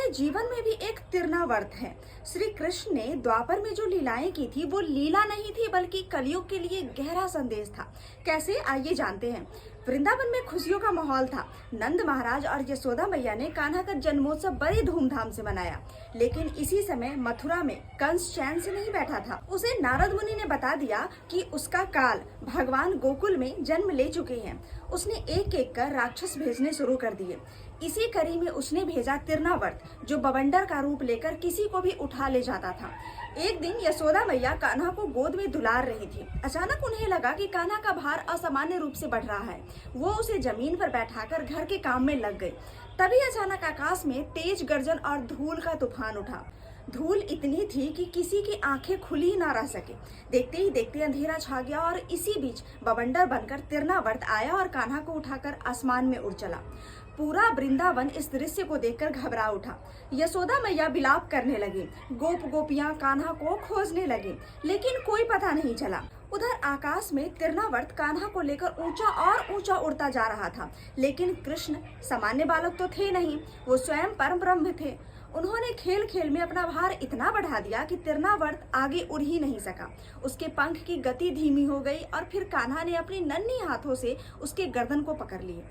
हमारे जीवन में भी एक तिरनावर्त है। श्री कृष्ण ने द्वापर में जो लीलाएं की थी वो लीला नहीं थी बल्कि कलयुग के लिए गहरा संदेश था। कैसे, आइए जानते हैं। वृंदावन में खुशियों का माहौल था। नंद महाराज और यशोदा मैया ने कान्हा का जन्मोत्सव बड़ी धूमधाम से मनाया। लेकिन इसी समय मथुरा में कंस चैन से नहीं बैठा था। उसे नारद मुनि ने बता दिया कि उसका काल भगवान गोकुल में जन्म ले चुके हैं। उसने एक एक कर राक्षस भेजने शुरू कर दिए। इसी कड़ी में उसने भेजा तिरनावर्त, जो बवंडर का रूप लेकर किसी को भी उठा ले जाता था। एक दिन यशोदा मैया कान्हा को गोद में दुलार रही थी। अचानक उन्हें लगा कि कान्हा का भार असामान्य रूप से बढ़ रहा है। वो उसे जमीन पर बैठाकर घर के काम में लग गई। तभी अचानक आकाश में तेज गर्जन और धूल का तूफान उठा। धूल इतनी थी कि किसी की आंखें खुली ही ना रह सके। देखते ही देखते अंधेरा छा गया और इसी बीच बवंडर बनकर तिरनावर्त आया और कान्हा को उठाकर आसमान में उड़ चला। पूरा वृंदावन इस दृश्य को देखकर घबरा उठा। यशोदा मैया विलाप करने लगी। गोप गोपियां कान्हा को खोजने लगी, लेकिन कोई पता नहीं चला। उधर आकाश में तिरनावर्त कान्हा को लेकर ऊंचा और ऊंचा उड़ता जा रहा था। लेकिन कृष्ण सामान्य बालक तो थे नहीं, वो स्वयं परम ब्रह्म थे। उन्होंने खेल खेल में अपना भार इतना बढ़ा दिया कि तिरनावर्त आगे उड़ ही नहीं सका। उसके पंख की गति धीमी हो गई और फिर कान्हा ने अपनी नन्ही हाथों से उसके गर्दन को पकड़ लिए।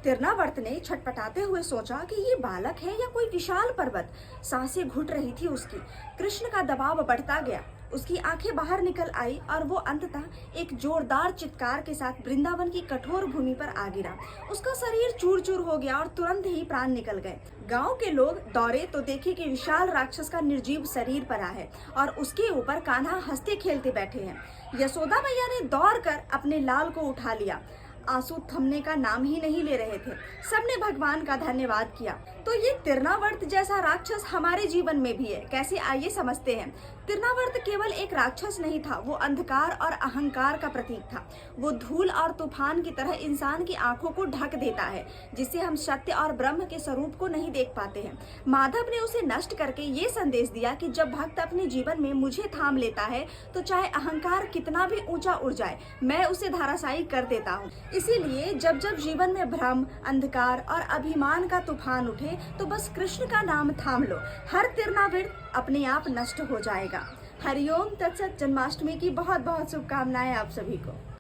तिरनावर्त ने छटपटाते हुए सोचा कि ये बालक है या कोई विशाल पर्वत। सांसें घुट रही थी उसकी। कृष्ण का दबाव बढ़ता गया। उसकी आंखें बाहर निकल आई और वो अंततः एक जोरदार चित्कार के साथ वृंदावन की कठोर भूमि पर आ गिरा। उसका शरीर चूर चूर हो गया और तुरंत ही प्राण निकल गए। गांव के लोग दौड़े तो देखे कि विशाल राक्षस का निर्जीव शरीर पड़ा है और उसके ऊपर कान्हा हंसते खेलते बैठे हैं। यशोदा मैया ने दौड़कर अपने लाल को उठा लिया। आंसू थमने का नाम ही नहीं ले रहे थे। सबने भगवान का धन्यवाद किया। तो ये तिरनावर्त जैसा राक्षस हमारे जीवन में भी है। कैसे, आइए समझते हैं। तिरनावर्त केवल एक राक्षस नहीं था, वो अंधकार और अहंकार का प्रतीक था। वो धूल और तूफान की तरह इंसान की आंखों को ढक देता है, जिससे हम सत्य और ब्रह्म के स्वरूप को नहीं देख पाते हैं। माधव ने उसे नष्ट करके ये संदेश दिया कि जब भक्त अपने जीवन में मुझे थाम लेता है तो चाहे अहंकार कितना भी ऊंचा उड़ जाए, मैं उसे धराशायी कर देता हूँ। इसीलिए जब जब जीवन में भ्रम, अंधकार और अभिमान का तूफान उठे तो बस कृष्ण का नाम थाम लो। हर तिरनावर्त अपने आप नष्ट हो जाएगा। हरिओम तत्सत। जन्माष्टमी की बहुत बहुत शुभकामनाएं आप सभी को।